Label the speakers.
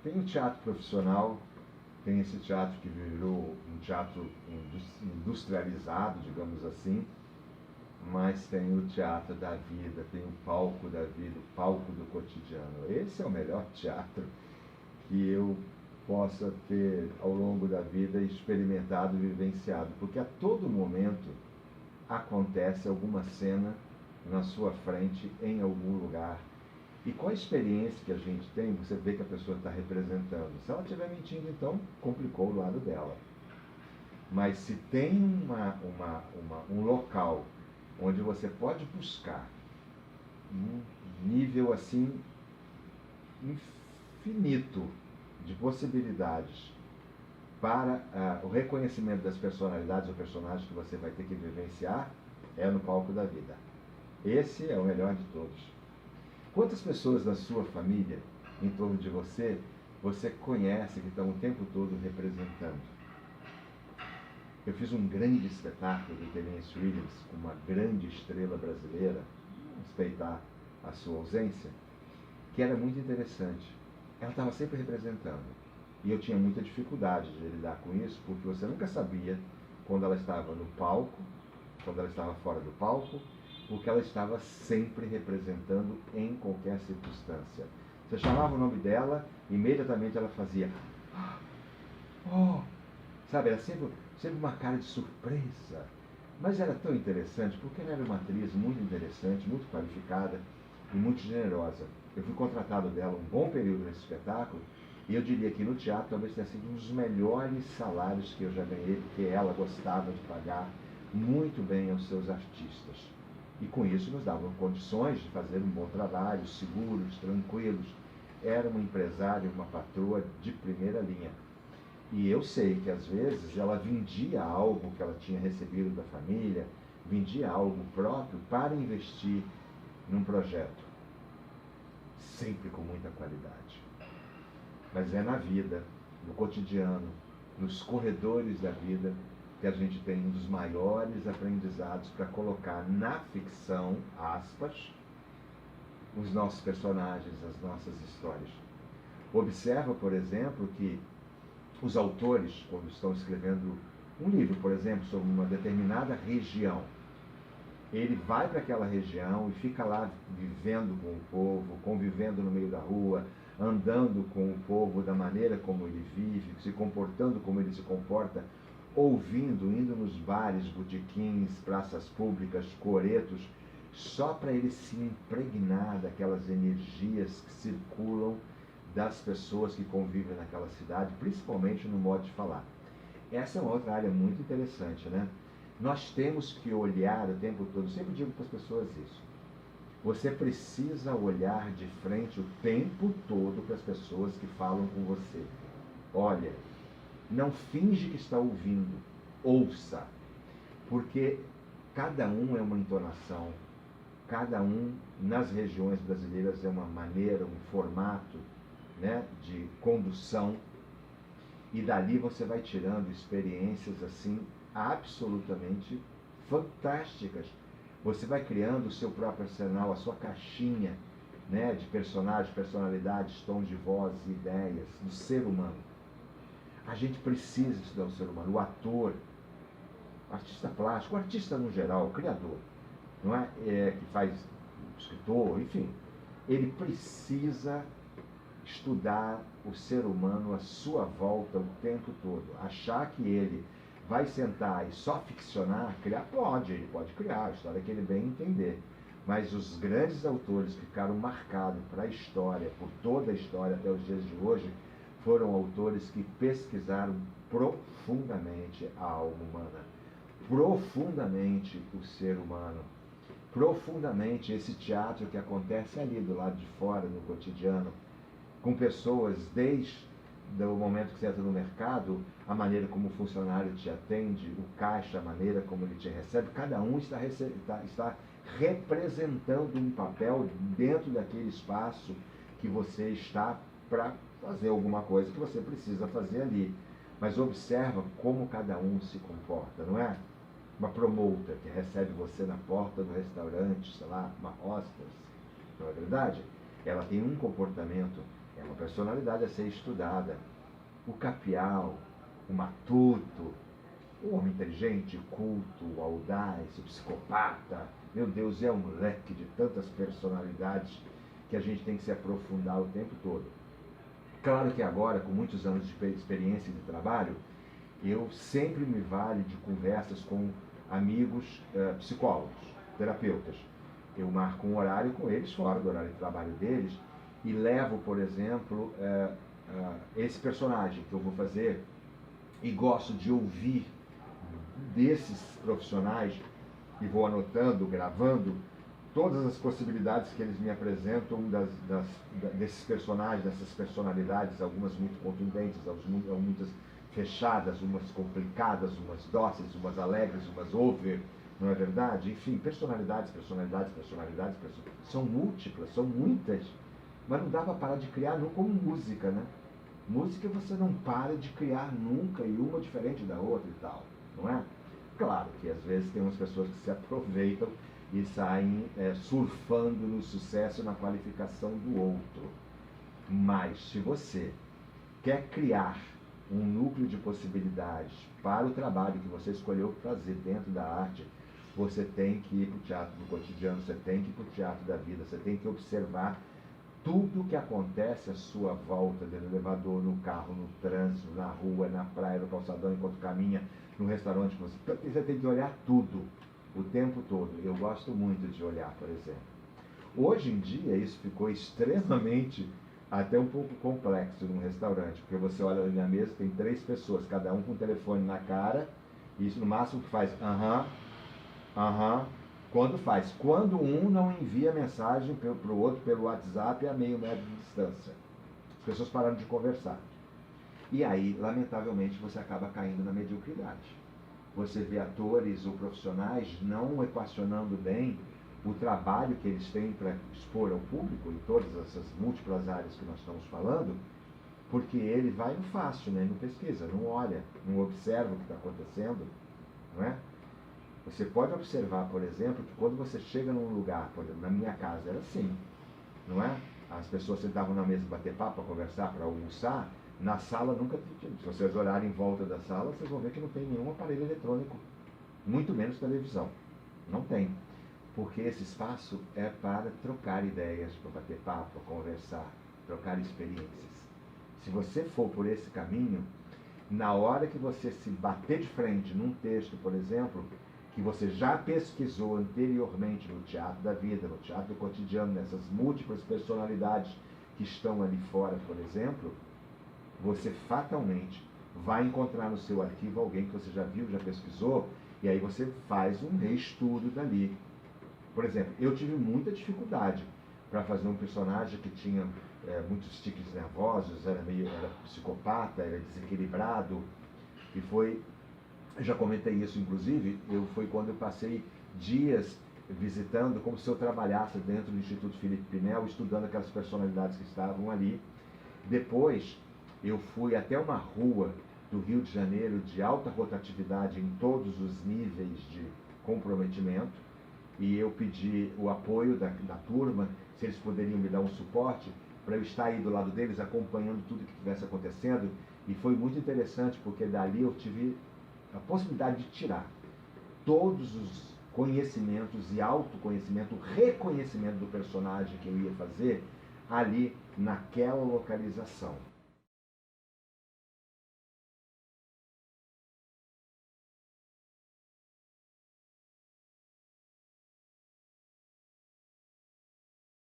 Speaker 1: Tem o teatro profissional, tem esse teatro que virou um teatro industrializado, digamos assim, mas tem o teatro da vida, tem o palco da vida, o palco do cotidiano. Esse é o melhor teatro que eu possa ter, ao longo da vida, experimentado e vivenciado, porque a todo momento acontece alguma cena na sua frente, em algum lugar. E com a experiência que a gente tem, você vê que a pessoa está representando. Se ela estiver mentindo, então complicou o lado dela. Mas se tem um local onde você pode buscar um nível assim infinito de possibilidades para o reconhecimento das personalidades ou personagens que você vai ter que vivenciar, é no palco da vida. Esse é o melhor de todos. Quantas pessoas da sua família, em torno de você, você conhece que estão o tempo todo representando? Eu fiz um grande espetáculo do Tennessee Williams com uma grande estrela brasileira, respeitar a sua ausência, que era muito interessante. Ela estava sempre representando. E eu tinha muita dificuldade de lidar com isso, porque você nunca sabia quando ela estava no palco, quando ela estava fora do palco, porque ela estava sempre representando em qualquer circunstância. Você chamava o nome dela, imediatamente ela fazia oh! Sabe, era sempre uma cara de surpresa. Mas era tão interessante, porque ela era uma atriz muito interessante, muito qualificada e muito generosa. Eu fui contratado dela um bom período nesse espetáculo, e eu diria que no teatro talvez tenha sido um dos melhores salários que eu já ganhei, porque ela gostava de pagar muito bem aos seus artistas. E com isso nos davam condições de fazer um bom trabalho, seguros, tranquilos. Era uma empresária, uma patroa de primeira linha. E eu sei que às vezes ela vendia algo que ela tinha recebido da família, vendia algo próprio para investir num projeto. Sempre com muita qualidade. Mas é na vida, no cotidiano, nos corredores da vida, que a gente tem um dos maiores aprendizados para colocar na ficção, aspas, os nossos personagens, as nossas histórias. Observa, por exemplo, que os autores, quando estão escrevendo um livro, por exemplo, sobre uma determinada região, ele vai para aquela região e fica lá vivendo com o povo, convivendo no meio da rua, andando com o povo da maneira como ele vive, se comportando como ele se comporta, ouvindo, indo nos bares, botequins, praças públicas, coretos, só para ele se impregnar daquelas energias que circulam das pessoas que convivem naquela cidade, principalmente no modo de falar. Essa é uma outra área muito interessante, né? Nós temos que olhar o tempo todo, sempre digo para as pessoas isso, você precisa olhar de frente o tempo todo para as pessoas que falam com você. Olha, não finge que está ouvindo, ouça, porque cada um é uma entonação, cada um nas regiões brasileiras é uma maneira, um formato, né, de condução, e dali você vai tirando experiências assim absolutamente fantásticas. Você vai criando o seu próprio arsenal, a sua caixinha, né, de personagens, personalidades, tons de voz, ideias do ser humano. A gente precisa estudar o ser humano, o ator, o artista plástico, o artista no geral, o criador, não é? Que faz escritor, enfim, ele precisa estudar o ser humano à sua volta o tempo todo. Achar que ele vai sentar e só ficcionar, criar, ele pode criar a história que ele bem entender. Mas os grandes autores que ficaram marcados para a história, por toda a história até os dias de hoje, foram autores que pesquisaram profundamente a alma humana, profundamente o ser humano, profundamente esse teatro que acontece ali do lado de fora, no cotidiano, com pessoas desde o momento que você entra no mercado, a maneira como o funcionário te atende, o caixa, a maneira como ele te recebe, cada um está representando um papel dentro daquele espaço que você está para fazer alguma coisa que você precisa fazer ali. Mas observa como cada um se comporta, não é? Uma promotora que recebe você na porta do restaurante, sei lá, uma hostess, não é verdade? Ela tem um comportamento É uma personalidade a ser estudada. O capial, o matuto, o homem inteligente, culto, o audaz, o psicopata. Meu Deus, é um leque de tantas personalidades que a gente tem que se aprofundar o tempo todo. Claro que agora, com muitos anos de experiência de trabalho, eu sempre me valho de conversas com amigos psicólogos, terapeutas. Eu marco um horário com eles, fora do horário de trabalho deles, e levo, por exemplo, esse personagem que eu vou fazer e gosto de ouvir desses profissionais e vou anotando, gravando todas as possibilidades que eles me apresentam desses personagens, dessas personalidades, algumas muito contundentes, muitas fechadas, umas complicadas, umas dóceis, umas alegres, umas over, não é verdade? Enfim, personalidades, são múltiplas, são muitas, mas não dá para parar de criar não como música, né? Música você não para de criar nunca e uma diferente da outra e tal, não é? Claro que às vezes tem umas pessoas que se aproveitam e saem surfando no sucesso e na qualificação do outro. Mas se você quer criar um núcleo de possibilidades para o trabalho que você escolheu fazer dentro da arte, você tem que ir para o teatro do cotidiano, você tem que ir para o teatro da vida, você tem que observar tudo que acontece à sua volta, no elevador, no carro, no trânsito, na rua, na praia, no calçadão, enquanto caminha, no restaurante. Você tem que olhar tudo, o tempo todo. Eu gosto muito de olhar, por exemplo. Hoje em dia, isso ficou extremamente, até um pouco complexo num restaurante, porque você olha ali na mesa, tem 3 pessoas, cada um com o telefone na cara, e isso no máximo que faz quando um não envia mensagem para o outro pelo WhatsApp a meio metro de distância. As pessoas pararam de conversar. E aí, lamentavelmente, você acaba caindo na mediocridade. Você vê atores ou profissionais não equacionando bem o trabalho que eles têm para expor ao público em todas essas múltiplas áreas que nós estamos falando, porque ele vai no fácil, né? Não pesquisa, não olha, não observa o que está acontecendo, não é? Você pode observar, por exemplo, que quando você chega num lugar, por exemplo, na minha casa era assim, não é? As pessoas sentavam na mesa para bater papo, para conversar, para almoçar. Na sala nunca tinha. Se vocês olharem em volta da sala, vocês vão ver que não tem nenhum aparelho eletrônico, muito menos televisão. Não tem. Porque esse espaço é para trocar ideias, para bater papo, para conversar, trocar experiências. Se você for por esse caminho, na hora que você se bater de frente num texto, por exemplo, que você já pesquisou anteriormente no teatro da vida, no teatro do cotidiano, nessas múltiplas personalidades que estão ali fora, por exemplo, você fatalmente vai encontrar no seu arquivo alguém que você já viu, já pesquisou, e aí você faz um reestudo dali. Por exemplo, eu tive muita dificuldade para fazer um personagem que tinha muitos tiques nervosos, era psicopata, era desequilibrado, e foi... Eu já comentei isso, inclusive, foi quando eu passei dias visitando, como se eu trabalhasse dentro do Instituto Felipe Pinel, estudando aquelas personalidades que estavam ali. Depois, eu fui até uma rua do Rio de Janeiro de alta rotatividade em todos os níveis de comprometimento, e eu pedi o apoio da turma, se eles poderiam me dar um suporte, para eu estar aí do lado deles, acompanhando tudo que estivesse acontecendo, e foi muito interessante, porque dali eu tive a possibilidade de tirar todos os conhecimentos e autoconhecimento, reconhecimento do personagem que eu ia fazer ali naquela localização.